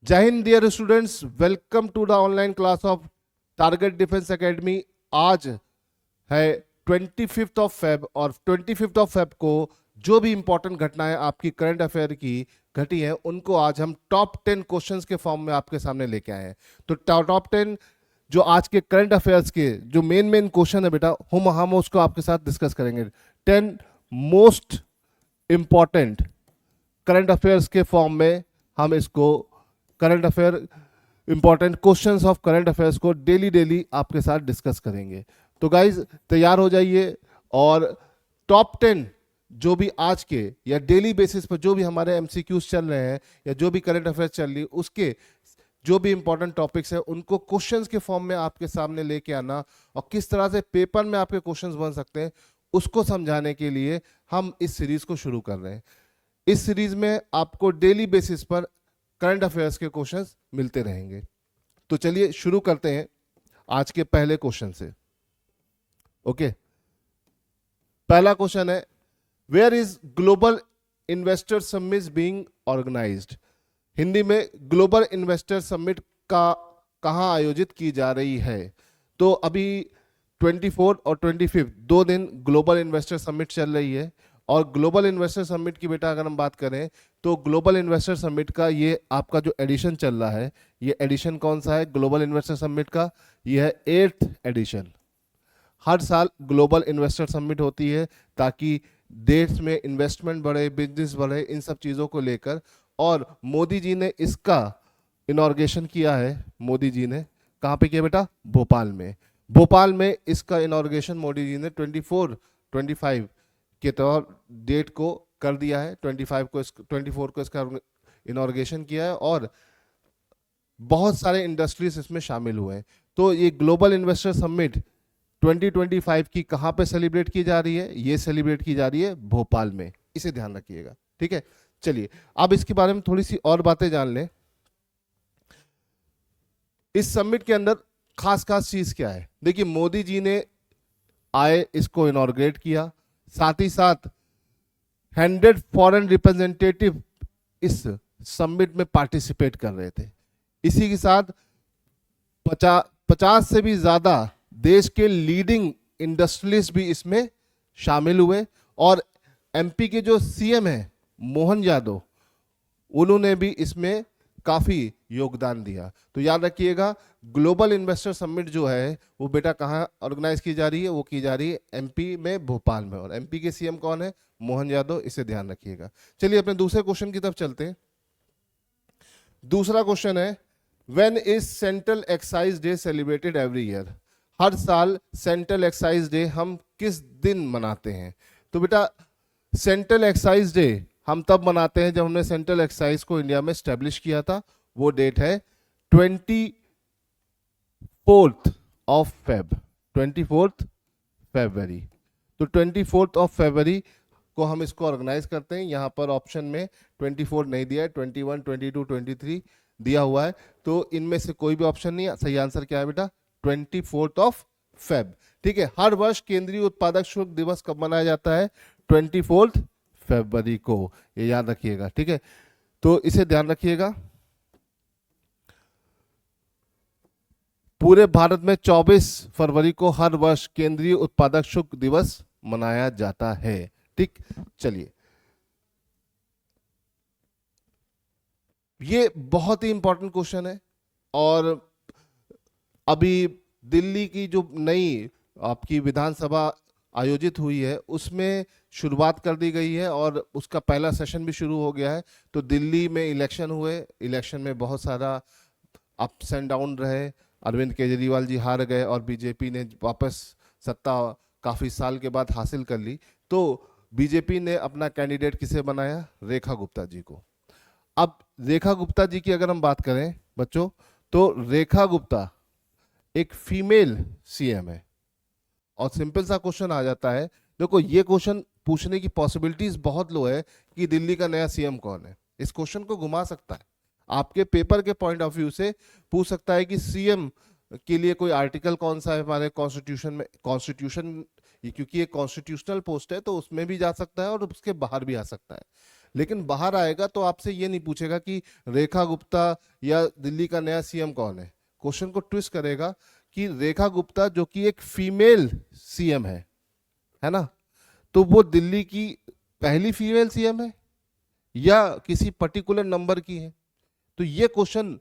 जय Hind dear students, welcome to the online class of Target Defence Academy. आज है 25 और 25 को जो भी इंपॉर्टेंट घटनाएं आपकी करंट अफेयर की घटी हैं उनको आज हम टॉप 10 क्वेश्चंस के फॉर्म में आपके सामने लेके आए हैं। तो टॉप 10 जो आज के करंट अफेयर्स के जो मेन क्वेश्चन है बेटा, हम उसको आपके साथ डिस्कस करेंगे। 10 मोस्ट इंपॉर्टेंट करंट अफेयर्स के फॉर्म में हम इसको current affair important questions of current affairs को डेली आपके साथ डिस्कस करेंगे। तो गाइज तैयार हो जाइए और टॉप 10 जो भी आज के या डेली बेसिस पर जो भी हमारे एमसीक्यूज चल रहे हैं या जो भी करंट अफेयर चल रही है उसके जो भी इंपॉर्टेंट टॉपिक्स है उनको क्वेश्चंस के फॉर्म में आपके सामने लेके आना और किस तरह से पेपर में आपके क्वेश्चंस बन सकते हैं उसको समझाने के लिए हम इस सीरीज को शुरू कर रहे हैं। इस सीरीज में आपको डेली बेसिस पर करंट अफेयर्स के क्वेश्चंस मिलते रहेंगे। तो चलिए शुरू करते हैं आज के पहले क्वेश्चन से। ओके, पहला क्वेश्चन है, where is global investor summit being organised? Hindi में ग्लोबल इन्वेस्टर समिट का कहां आयोजित की जा रही है? तो अभी 24 और 25 2 दिन ग्लोबल इन्वेस्टर समिट चल रही है। और ग्लोबल इन्वेस्टर समिट की बेटा अगर हम बात करें तो ग्लोबल इन्वेस्टर समिट का ये आपका जो एडिशन चल रहा है, ये एडिशन कौन सा है ग्लोबल इन्वेस्टर समिट का? ये है 8th एडिशन। हर साल ग्लोबल इन्वेस्टर समिट होती है ताकि देश में इन्वेस्टमेंट बढ़े, बिजनेस बढ़े, इन सब चीज़ों को लेकर। और मोदी जी ने इसका इनॉर्गेशन किया है। मोदी जी ने कहाँ पे किया बेटा? भोपाल में। भोपाल में इसका इनॉर्गेशन मोदी जी ने 24-25 के तौर डेट को कर दिया है। 24 को इसका इनॉर्गेशन किया है और बहुत सारे इंडस्ट्रीज इसमें शामिल हुए हैं। तो ये ग्लोबल इन्वेस्टर समिट 2025 की कहां पे सेलिब्रेट की जा रही है? ये सेलिब्रेट की जा रही है भोपाल में। इसे ध्यान रखिएगा, ठीक है। चलिए अब इसके बारे में थोड़ी सी और बातें जान लें। इस समिट के अंदर खास खास चीज क्या है? देखिए, मोदी जी ने आए, इसको इनॉर्गेट किया, साथ ही साथ 100 फॉरेन रिप्रेजेंटेटिव इस समिट में पार्टिसिपेट कर रहे थे। इसी के साथ 50 से भी ज्यादा देश के लीडिंग इंडस्ट्रियलिस्ट भी इसमें शामिल हुए। और एमपी के जो सीएम हैं मोहन यादव, उन्होंने भी इसमें काफी योगदान दिया। तो याद रखिएगा, ग्लोबल इन्वेस्टर समिट जो है वो बेटा कहाँ ऑर्गेनाइज की जा रही है? वो की जा रही है एमपी में, भोपाल में। और एमपी के सीएम कौन है? मोहन यादव। इसे ध्यान रखिएगा। चलिए अपने दूसरे क्वेश्चन की तरफ चलते हैं। दूसरा क्वेश्चन है, when is central excise day celebrated every year? हर साल सेंट्रल एक्साइज डे हम किस दिन मनाते हैं? तो बेटा सेंट्रल एक्साइज डे हम तब मनाते हैं जब हमने सेंट्रल एक्साइज को इंडिया में स्टैब्लिश किया था। वो डेट है 24th ऑफ फेब, 24th फरवरी। तो 24th ऑफ फरवरी को हम इसको ऑर्गेनाइज करते हैं। यहाँ पर ऑप्शन में 24 नहीं दिया है, 21, 22, 23 दिया हुआ है। तो इनमें से कोई भी ऑप्शन नहीं है। सही आंसर क्या है बेटा? 24th of Feb. ठीक है। हर वर्ष केंद्रीय उत्पादक शुल्क दिवस कब मनाया जाता है? 24 फरवरी को। ये याद रखिएगा, ठीक है। तो इसे ध्यान रखिएगा। पूरे भारत में 24 फरवरी को हर वर्ष केंद्रीय उत्पादक शुल्क दिवस मनाया जाता है। ठीक, चलिए ये बहुत ही इंपॉर्टेंट क्वेश्चन है। और अभी दिल्ली की जो नई आपकी विधानसभा आयोजित हुई है उसमें शुरुआत कर दी गई है और उसका पहला सेशन भी शुरू हो गया है। तो दिल्ली में इलेक्शन हुए, इलेक्शन में बहुत सारा अप्स एंड डाउन रहे। अरविंद केजरीवाल जी हार गए और बीजेपी ने वापस सत्ता काफ़ी साल के बाद हासिल कर ली। तो बीजेपी ने अपना कैंडिडेट किसे बनाया? रेखा गुप्ता जी को। अब रेखा गुप्ता जी की अगर हम बात करें बच्चों, तो रेखा गुप्ता एक फीमेल सीएम है। और सिंपल सा क्वेश्चन आ जाता है, देखो ये क्वेश्चन पूछने की पॉसिबिलिटीज बहुत लो है कि दिल्ली का नया सीएम कौन है। इस क्वेश्चन को घुमा सकता है, आपके पेपर के पॉइंट ऑफ व्यू से पूछ सकता है कि सीएम के लिए कोई आर्टिकल कौन सा है हमारे कॉन्स्टिट्यूशन में। कॉन्स्टिट्यूशन क्योंकि ये कॉन्स्टिट्यूशनल पोस्ट है तो उसमें भी जा सकता है और उसके बाहर भी आ सकता है। लेकिन बाहर आएगा तो आपसे ये नहीं पूछेगा कि रेखा गुप्ता या दिल्ली का नया सीएम कौन है। क्वेश्चन को ट्विस्ट करेगा कि रेखा गुप्ता जो कि एक फीमेल सीएम है ना, तो वो दिल्ली की पहली फीमेल सीएम है या किसी पर्टिकुलर नंबर की है। तो ये क्वेश्चन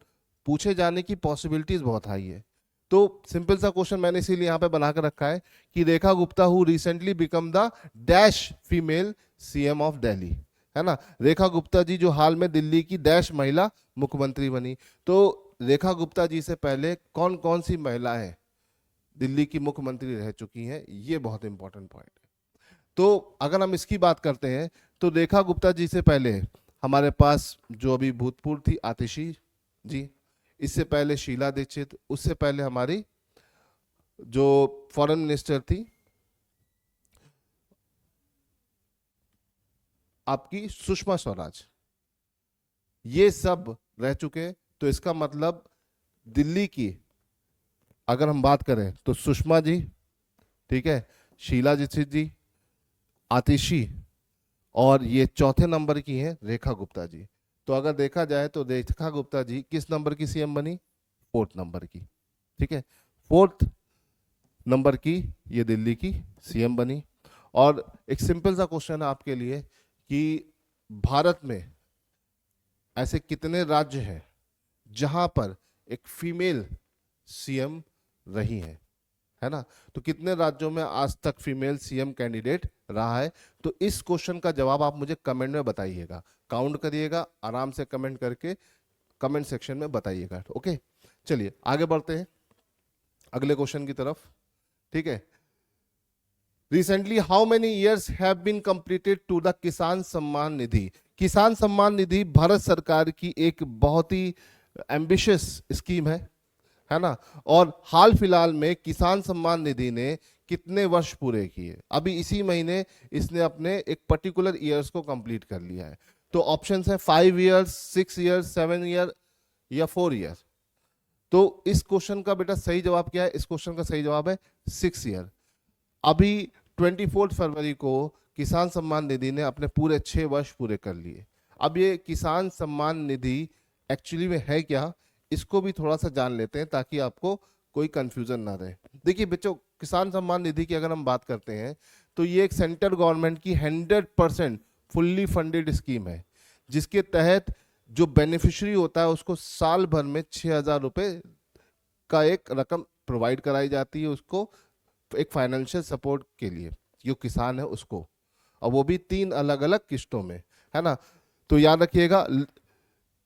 पूछे जाने की पॉसिबिलिटीज बहुत हाई है। तो सिंपल सा क्वेश्चन मैंने इसीलिए यहां पे बना कर रखा है कि Rekha Gupta who recently become the dash female CM of Delhi, है ना। रेखा गुप्ता जी जो हाल में दिल्ली की डैश महिला मुख्यमंत्री बनी। तो रेखा गुप्ता जी से पहले कौन कौन सी महिलाएं दिल्ली की मुख्यमंत्री रह चुकी हैं, ये बहुत इंपॉर्टेंट पॉइंट है। तो अगर हम इसकी बात करते हैं तो रेखा गुप्ता जी से पहले हमारे पास जो अभी भूतपूर्व थी आतिशी जी, इससे पहले शीला दीक्षित, उससे पहले हमारी जो फॉरेन मिनिस्टर थी आपकी सुषमा स्वराज, ये सब रह चुके। तो इसका मतलब दिल्ली की अगर हम बात करें तो सुषमा जी, ठीक है, शीला दीक्षित जी, आतिशी, और ये चौथे नंबर की हैं रेखा गुप्ता जी। तो अगर देखा जाए तो रेखा गुप्ता जी किस नंबर की सीएम बनी, 4th नंबर की, ठीक है, 4th नंबर की ये दिल्ली की सीएम बनी। और एक सिंपल सा क्वेश्चन है आपके लिए कि भारत में ऐसे कितने राज्य हैं जहां पर एक फीमेल सीएम रही है ना। तो कितने राज्यों में आज तक फीमेल सीएम कैंडिडेट रहा है। तो इस क्वेश्चन का जवाब आप मुझे कमेंट में बताइएगा, काउंट करिएगा आराम से, कमेंट करके कमेंट सेक्शन में बताइएगा। ओके, चलिए आगे बढ़ते हैं अगले क्वेश्चन की तरफ, ठीक है। Recently how many years have been completed to the Kisan Samman निधि। किसान सम्मान निधि भारत सरकार की एक बहुत ही एम्बिशियस स्कीम है ना। और हाल फिलहाल में किसान सम्मान निधि ने कितने वर्ष पूरे किए, अभी इसी महीने इसने अपने एक पर्टिकुलर ईयर्स को कंप्लीट कर लिया है। तो ऑप्शंस है 5 ईयर्स, 6 ईयर्स, 7 ईयर या 4 ईयर। तो इस क्वेश्चन का बेटा सही जवाब क्या है, इस क्वेश्चन का सही जवाब है 6 ईयर। अभी 24 फरवरी को किसान सम्मान निधि ने अपने पूरे 6 वर्ष पूरे कर लिए। अब ये किसान सम्मान निधि एक्चुअली में है क्या, इसको भी थोड़ा सा जान लेते हैं ताकि आपको कोई कंफ्यूजन ना रहे। देखिए बच्चों, किसान सम्मान निधि की अगर हम बात करते हैं तो ये एक सेंट्रल गवर्नमेंट की 100% फुल्ली फंडेड स्कीम है, जिसके तहत जो बेनिफिशियरी होता है उसको साल भर में 6,000 रुपये का एक रकम प्रोवाइड कराई जाती है उसको, एक फाइनेंशियल सपोर्ट के लिए जो किसान है उसको, और वो भी 3 अलग अलग किस्तों में, है ना। तो याद रखिएगा,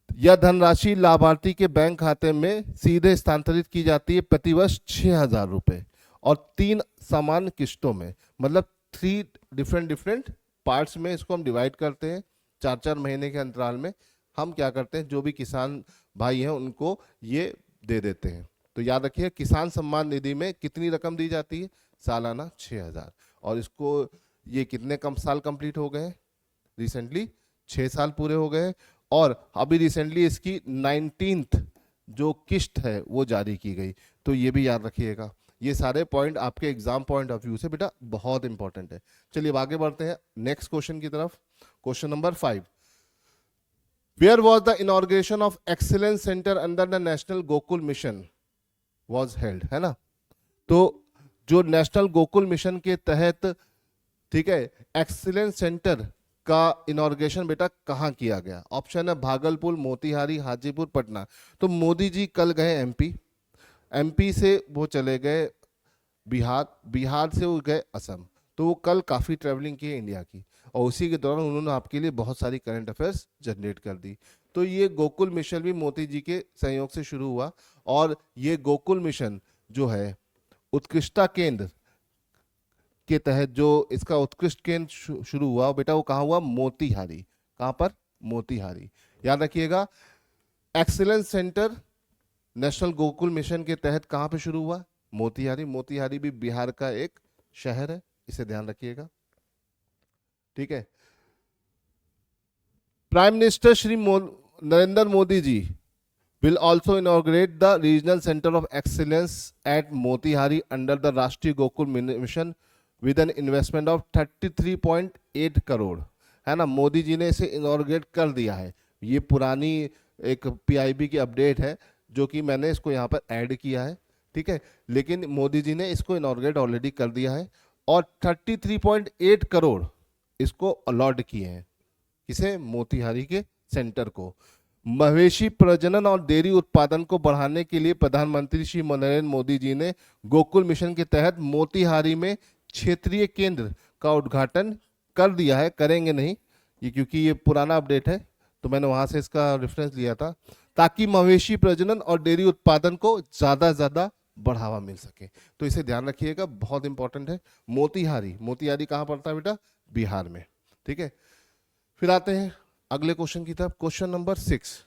यह धनराशि लाभार्थी के बैंक खाते में सीधे स्थानांतरित की जाती है प्रतिवर्ष 6,000 रुपये, और 3 समान किस्तों में, मतलब 3 डिफरेंट पार्ट्स में इसको हम डिवाइड करते हैं। 4-4 महीने के अंतराल में हम क्या करते हैं, जो भी किसान भाई हैं उनको ये दे देते हैं। तो याद रखिए, किसान सम्मान निधि में कितनी रकम दी जाती है, सालाना 6,000। और इसको ये कितने कम साल कंप्लीट हो गए, रिसेंटली 6 साल पूरे हो गए, और अभी रिसेंटली इसकी 19th जो किस्त है वो जारी की गई। तो ये भी याद रखिएगा, ये सारे पॉइंट आपके एग्जाम पॉइंट ऑफ व्यू से बेटा बहुत इंपॉर्टेंट है। चलिए अब आगे बढ़ते हैं नेक्स्ट क्वेश्चन की तरफ। Question number 5, where was the inauguration of excellence centre under the national Gokul mission was held, है ना। तो जो नेशनल गोकुल मिशन के तहत, ठीक है, एक्सीलेंस सेंटर का इनॉर्गेशन बेटा कहाँ किया गया। ऑप्शन है भागलपुर, मोतिहारी, हाजीपुर, पटना। तो मोदी जी कल गए एमपी से वो चले गए बिहार से वो गए असम। तो वो कल काफ़ी ट्रैवलिंग की है इंडिया की, और उसी के दौरान उन्होंने आपके लिए बहुत सारी करंट अफेयर्स जनरेट कर दी। तो ये गोकुल मिशन भी मोदी जी के सहयोग से शुरू हुआ, और ये गोकुल मिशन जो है उत्कृष्टता केंद्र के तहत जो इसका उत्कृष्ट केंद्र शुरू हुआ बेटा, वो कहाँ हुआ, मोतिहारी। कहाँ पर, मोतिहारी। याद रखिएगा, excellence centre national Gokul mission के तहत कहाँ पे शुरू हुआ, मोतिहारी। मोतिहारी भी बिहार का एक शहर है, इसे ध्यान रखिएगा, ठीक है। Prime minister Shri Narendra Modi ji will also inaugurate the regional center of excellence at Motihari under the Rashtriya Gokul Mission with an investment of 33.8 crore, है ना, मोदी जी ने इसे इनॉर्गेट कर दिया है। ये पुरानी एक पीआईबी की अपडेट है जो कि मैंने इसको यहाँ पर ऐड किया है, ठीक है, लेकिन मोदी जी ने इसको इनॉर्गेट ऑलरेडी कर दिया है और 33.8 करोड़ इसको अलॉट किए हैं। किसे? मोतिहारी के सेंटर को। मवेशी प्रजनन और डेयरी उत्पादन को बढ़ाने के लिए प्रधानमंत्री श्री नरेंद्र मोदी जी ने गोकुल मिशन के तहत मोतिहारी में क्षेत्रीय केंद्र का उद्घाटन कर दिया है। करेंगे नहीं ये, क्योंकि ये पुराना अपडेट है, तो मैंने वहां से इसका रेफरेंस लिया था, ताकि मवेशी प्रजनन और डेयरी उत्पादन को ज्यादा से ज्यादा बढ़ावा मिल सके। तो इसे ध्यान रखिएगा, बहुत इंपॉर्टेंट है। मोतिहारी, मोतिहारी कहाँ पड़ता है बेटा? बिहार में, ठीक है। फिर आते हैं अगले क्वेश्चन की तरफ। Question number 6,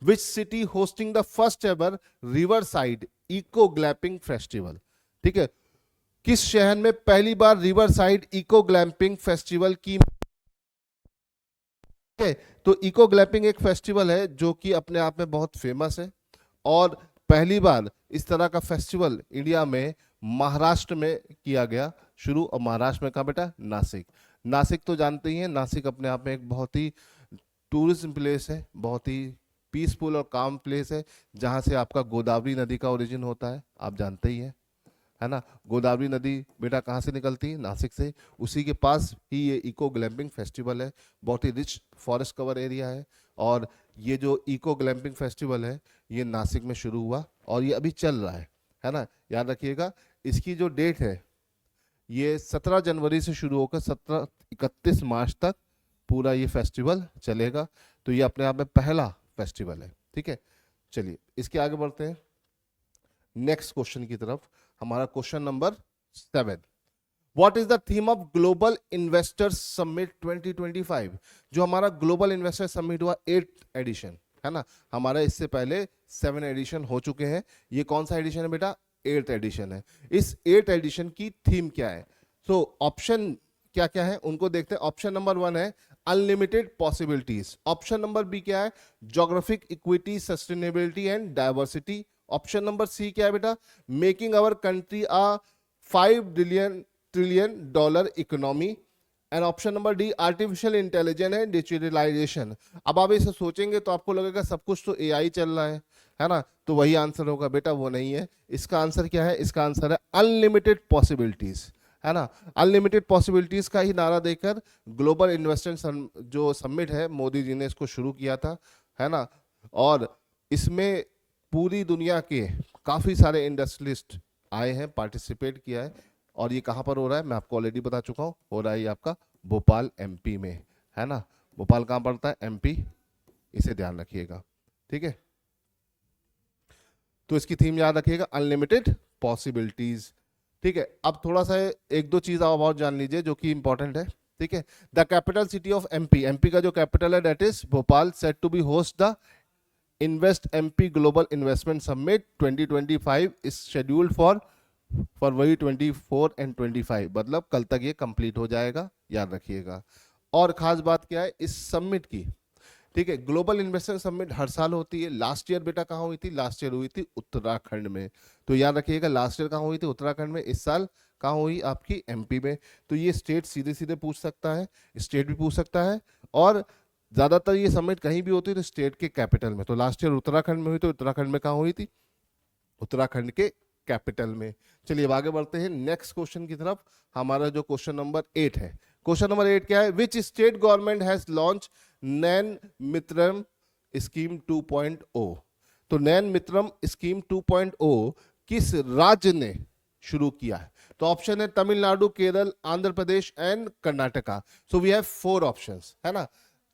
which city hosting the first ever riverside eco glamping festival? ठीक है, किस शहर में पहली बार riverside eco glamping festival की? तो इको ग्लैम्पिंग एक फेस्टिवल है जो कि अपने आप में बहुत फेमस है और पहली बार इस तरह का फेस्टिवल इंडिया में महाराष्ट्र में किया गया शुरू। और महाराष्ट्र में कहा बेटा? नासिक। नासिक तो जानते ही हैं, नासिक अपने आप में एक बहुत ही टूरिज्म प्लेस है, बहुत ही पीसफुल और काम प्लेस है, जहां से आपका गोदावरी नदी का ओरिजिन होता है, आप जानते ही हैं, है ना। गोदावरी नदी बेटा कहाँ से निकलती है? नासिक से। उसी के पास ही ये इको ग्लैम्पिंग फेस्टिवल है। बहुत ही रिच फॉरेस्ट कवर एरिया है और ये जो इको ग्लैम्पिंग फेस्टिवल है ये नासिक में शुरू हुआ और ये अभी चल रहा है ना। याद रखिएगा, इसकी जो डेट है ये 17 जनवरी से शुरू होकर 31 मार्च तक पूरा ये फेस्टिवल चलेगा। तो ये अपने आप में पहला फेस्टिवल है, ठीक है। चलिए इसके आगे बढ़ते हैं नेक्स्ट क्वेश्चन की तरफ। हमारा question number 7, what is the theme of global investors summit 2025? जो हमारा ग्लोबल इन्वेस्टर समिट हुआ 8th एडिशन, है ना। हमारा इससे पहले 7 एडिशन हो चुके हैं। ये कौन सा एडिशन है बेटा? 8th एडिशन है। इस 8th एडिशन की थीम क्या है? सो ऑप्शन क्या क्या है उनको देखते हैं। ऑप्शन नंबर 1 है unlimited possibilities. Option number B क्या है? Geographic equity, sustainability and diversity. Option number C क्या है बेटा? Making our country a 5 trillion dollar economy. And option number D artificial intelligence and digitalisation. अब आप इसे सोचेंगे तो आपको लगेगा सब कुछ तो एआई चल रहा है ना, तो वही आंसर होगा बेटा। वो नहीं है। इसका आंसर क्या है? इसका आंसर है अनलिमिटेड पॉसिबिलिटीज, है ना। अनलिमिटेड पॉसिबिलिटीज का ही नारा देकर ग्लोबल इन्वेस्टमेंट जो समिट है मोदी जी ने इसको शुरू किया था, है ना। और इसमें पूरी दुनिया के काफी सारे इंडस्ट्रियलिस्ट आए हैं, पार्टिसिपेट किया है। और ये कहाँ पर हो रहा है? मैं आपको ऑलरेडी बता चुका हूँ, हो रहा है ये आपका भोपाल एमपी में, है ना। भोपाल कहाँ पड़ता है? एमपी। इसे ध्यान रखिएगा, ठीक है। तो इसकी थीम याद रखिएगा, अनलिमिटेड पॉसिबिलिटीज, ठीक है। अब थोड़ा सा एक दो चीज आप और जान लीजिए जो कि इंपॉर्टेंट है, ठीक है। The capital city of MP, MP का जो कैपिटल है that is Bhopal, set to be host the invest MP global investment summit 2025 is scheduled for February 24 and 25, मतलब कल तक ये कंप्लीट हो जाएगा, याद रखिएगा। और खास बात क्या है इस समिट की, ठीक है। ग्लोबल इन्वेस्टमेंट समिट हर साल होती है। लास्ट ईयर बेटा कहाँ हुई थी? लास्ट ईयर हुई थी उत्तराखंड में। तो याद रखिएगा लास्ट ईयर कहाँ हुई थी? उत्तराखंड में। इस साल कहाँ हुई? आपकी एमपी में। तो ये स्टेट सीधे सीधे पूछ सकता है, स्टेट भी पूछ सकता है, और ज्यादातर ये समिट कहीं भी होती है तो स्टेट के कैपिटल में। तो लास्ट ईयर उत्तराखंड में हुई, तो उत्तराखंड में कहाँ हुई थी? उत्तराखंड के कैपिटल में। चलिए अब आगे बढ़ते हैं नेक्स्ट क्वेश्चन की तरफ। हमारा जो क्वेश्चन नंबर 8 है, क्वेश्चन नंबर 8 क्या है? Which state government has launch Nain Mitram scheme 2.0? तो नैन मित्रम स्कीम 2.0 किस राज्य ने शुरू किया है? तो ऑप्शन है Tamil Nadu, Kerala, Andhra Pradesh and Karnataka. So we have 4 options, है ना।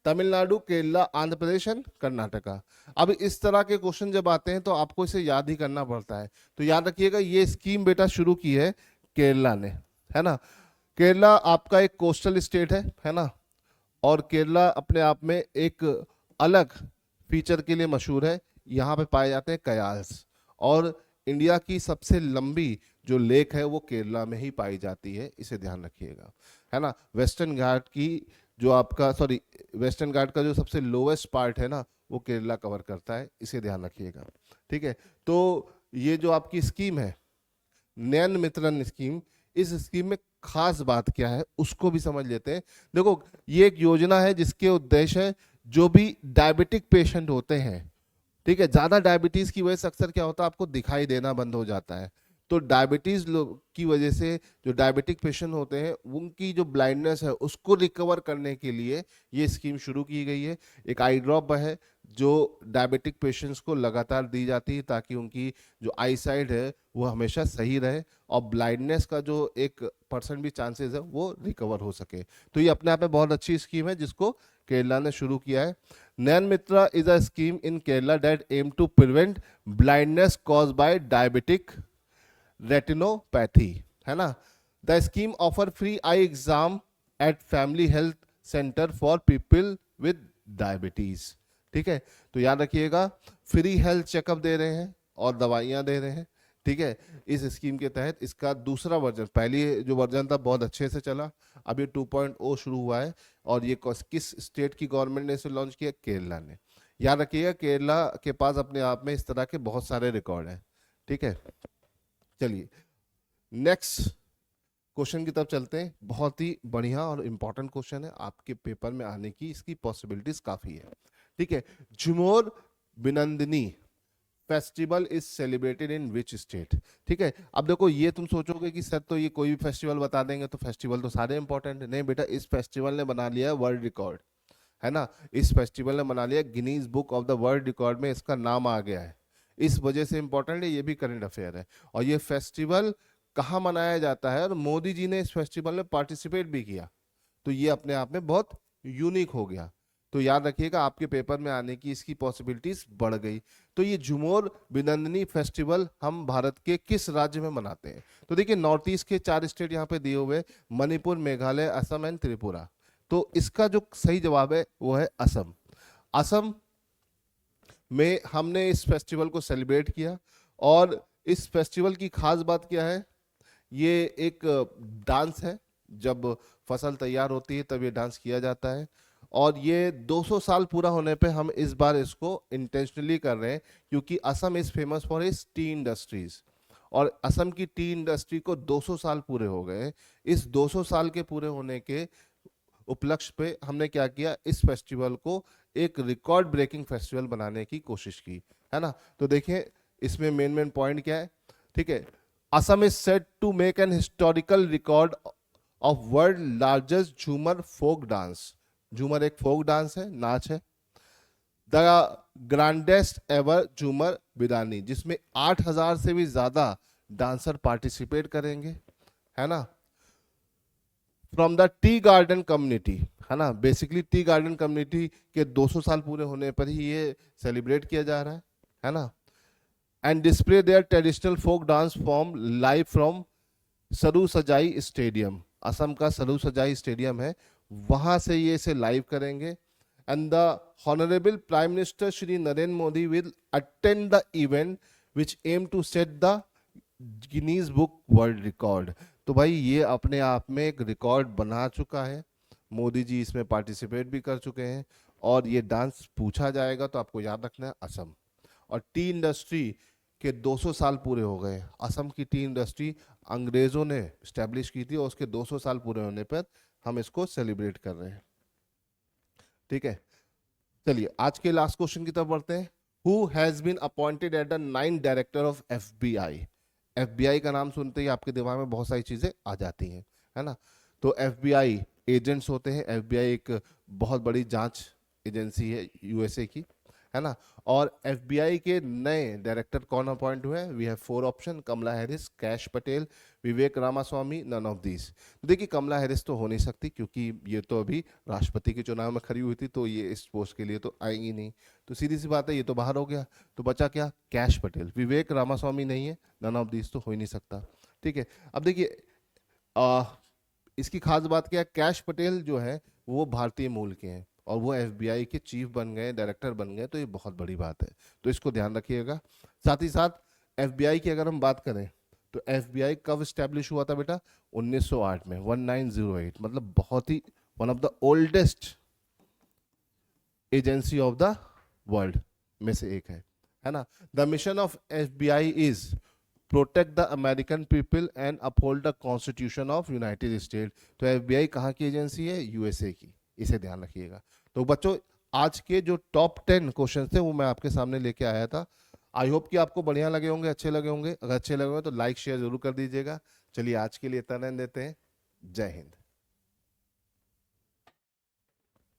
तमिलनाडु, केरला, आंध्र प्रदेश एंड कर्नाटका। अब इस तरह के क्वेश्चन जब आते हैं तो आपको इसे याद ही करना पड़ता है। तो याद रखिएगा ये स्कीम बेटा शुरू की है केरला ने, है ना। केरला आपका एक कोस्टल स्टेट है ना। और केरला अपने आप में एक अलग फीचर के लिए मशहूर है। यहाँ पे पाए जाते हैं कयाल्स, और इंडिया की सबसे लंबी जो लेक है वो केरला में ही पाई जाती है, इसे ध्यान रखिएगा, है ना। वेस्टर्न घाट की जो आपका वेस्टर्न घाट का जो सबसे लोवेस्ट पार्ट है ना वो केरला कवर करता है, इसे ध्यान रखिएगा, ठीक है। तो ये जो आपकी स्कीम है नैन मित्रन स्कीम, इस स्कीम में खास बात क्या है उसको भी समझ लेते हैं। देखो, ये एक योजना है जिसके उद्देश्य है जो भी डायबिटिक पेशेंट होते हैं, ठीक है, ज्यादा डायबिटीज की वजह से अक्सर क्या होता है, आपको दिखाई देना बंद हो जाता है। तो डायबिटीज की वजह से जो डायबिटिक पेशेंट होते हैं उनकी जो ब्लाइंडनेस है उसको रिकवर करने के लिए ये स्कीम शुरू की गई है। एक आई ड्रॉप है जो डायबिटिक पेशेंट्स को लगातार दी जाती है ताकि उनकी जो आई साइड है वो हमेशा सही रहे और ब्लाइंडनेस का जो 1% भी चांसेस है वो रिकवर हो सके। तो ये अपने आप में बहुत अच्छी स्कीम है जिसको केरला ने शुरू किया है। Nayan Mitra is a scheme in Kerala that aim to prevent blindness cause by diabetic retinopathy, है ना। The scheme offer free eye exam at family health centre for people with diabetes, ठीक है। तो याद रखिएगा, फ्री हेल्थ चेकअप दे रहे हैं और दवाइयाँ दे रहे हैं, ठीक है। इस स्कीम के तहत इसका दूसरा वर्जन, पहली जो वर्जन था बहुत अच्छे से चला, अभी 2.0 शुरू हुआ है। और ये किस स्टेट की गवर्नमेंट ने इसे लॉन्च किया? केरला ने। याद रखिएगा, केरला के पास अपने आप में इस तरह के बहुत सारे रिकॉर्ड हैं, ठीक है। चलिए नेक्स्ट क्वेश्चन की तरफ चलते हैं। बहुत ही बढ़िया और इंपॉर्टेंट क्वेश्चन है, आपके पेपर में आने की इसकी पॉसिबिलिटीज काफी है, ठीक है। Jhumoir Binandini festival is celebrated in which state, ठीक है। अब देखो, ये तुम सोचोगे कि सर तो ये कोई भी फेस्टिवल बता देंगे, तो फेस्टिवल तो सारे इंपॉर्टेंट है। नहीं बेटा, इस फेस्टिवल ने बना लिया वर्ल्ड रिकॉर्ड, है ना। इस फेस्टिवल ने बना लिया Guinness book of the world record में, इसका नाम आ गया है, इस वजह से इंपॉर्टेंट है। ये भी करंट अफेयर है। और ये फेस्टिवल कहाँ मनाया जाता है, और मोदी जी ने इस फेस्टिवल में पार्टिसिपेट भी किया, तो ये अपने आप में बहुत यूनिक हो गया। तो याद रखिएगा, आपके पेपर में आने की इसकी पॉसिबिलिटीज बढ़ गई। तो ये झुमोर बिनंदनी फेस्टिवल हम भारत के किस राज्य में मनाते हैं? तो देखिए, नॉर्थ ईस्ट के 4 स्टेट यहाँ पे दिए हुए, मणिपुर, मेघालय, असम एंड त्रिपुरा। तो इसका जो सही जवाब है वो है असम। असम में हमने इस फेस्टिवल को सेलिब्रेट किया। और इस फेस्टिवल की खास बात क्या है? ये एक डांस है, जब फसल तैयार होती है तब ये डांस किया जाता है। और ये 200 साल पूरा होने पे हम इस बार इसको इंटेंशनली कर रहे हैं, क्योंकि Assam is famous for is T industries, और असम की टी इंडस्ट्री को 200 साल पूरे हो गए। इस 200 साल के पूरे होने के उपलक्ष्य पे हमने क्या किया, इस फेस्टिवल को एक रिकॉर्ड ब्रेकिंग फेस्टिवल बनाने की कोशिश की, है ना। तो देखिए, इसमें मेन पॉइंट क्या है, ठीक है। Assam is set to make an historical record of world largest Jhumar folk dance. झूमर एक फोक डांस है, नाच है। द ग्रांडेस्ट एवर झूमर बिदानी, जिसमें 8,000 से भी ज्यादा डांसर पार्टिसिपेट करेंगे, है ना। From the tea garden community, है ना। बेसिकली टी गार्डन कम्युनिटी के 200 साल पूरे होने पर ही ये सेलिब्रेट किया जा रहा है ना। And display their traditional folk dance form live from Sarusajai stadium. Assam का सरू सजाई स्टेडियम है, वहां से ये इसे लाइव करेंगे। And the honourable prime minister Shri Narendra Modi will attend the event which aim to set the Guinness book world record. तो भाई, ये अपने आप में एक रिकॉर्ड बना चुका है, मोदी जी इसमें पार्टिसिपेट भी कर चुके हैं, और ये डांस पूछा जाएगा तो आपको याद रखना है असम। और टी इंडस्ट्री के 200 साल पूरे हो गए। असम की टी इंडस्ट्री अंग्रेजों ने स्टैब्लिश की थी, और उसके 200 साल पूरे होने पर हम इसको सेलिब्रेट कर रहे हैं, ठीक है। चलिए आज के लास्ट क्वेश्चन की तरफ बढ़ते हैं। Who has been appointed at the 9th director of FBI? FBI का नाम सुनते ही आपके दिमाग में बहुत सारी चीजें आ जाती हैं, है ना। तो एफबीआई एजेंट्स होते हैं। एफबीआई एक बहुत बड़ी जांच एजेंसी है यूएसए की, है ना। और एफबीआई के नए डायरेक्टर कौन अपॉइंट हुए हैं? वी हैव 4 ऑप्शन: Kamala Harris, Kash Patel, Vivek Ramaswamy, none of these. देखिए, कमला हैरिस तो हो नहीं सकती, क्योंकि ये तो अभी राष्ट्रपति के चुनाव में खड़ी हुई थी, तो ये इस पोस्ट के लिए तो आएंगी नहीं। तो सीधी सी बात है, ये तो बाहर हो गया। तो बचा क्या? कैश पटेल। विवेक रामास्वामी नहीं है, नन ऑफ दीज तो हो ही नहीं सकता, ठीक है। अब देखिए, इसकी खास बात क्या है? कैश पटेल जो है वो भारतीय मूल के हैं, और वो एफबीआई के चीफ बन गए, डायरेक्टर बन गए, तो ये बहुत बड़ी बात है, तो इसको ध्यान रखिएगा। साथ ही साथ एफबीआई की अगर हम बात करें, तो एफबीआई कब स्टैब्लिश हुआ था बेटा? 1908 में, 1908, मतलब बहुत ही one of the oldest agency of the world में से एक है ना। The mission of FBI is protect the American people and uphold the constitution of United State. तो एफबीआई कहाँ की एजेंसी है? यूएसए की, इसे ध्यान रखिएगा। तो बच्चों आज के जो टॉप 10 क्वेश्चन थे वो मैं आपके सामने लेके आया था। आई होप कि आपको बढ़िया लगे होंगे, अच्छे लगे होंगे। अगर अच्छे लगे होंगे तो लाइक शेयर जरूर कर दीजिएगा। चलिए आज के लिए इतना देते हैं। जय हिंद।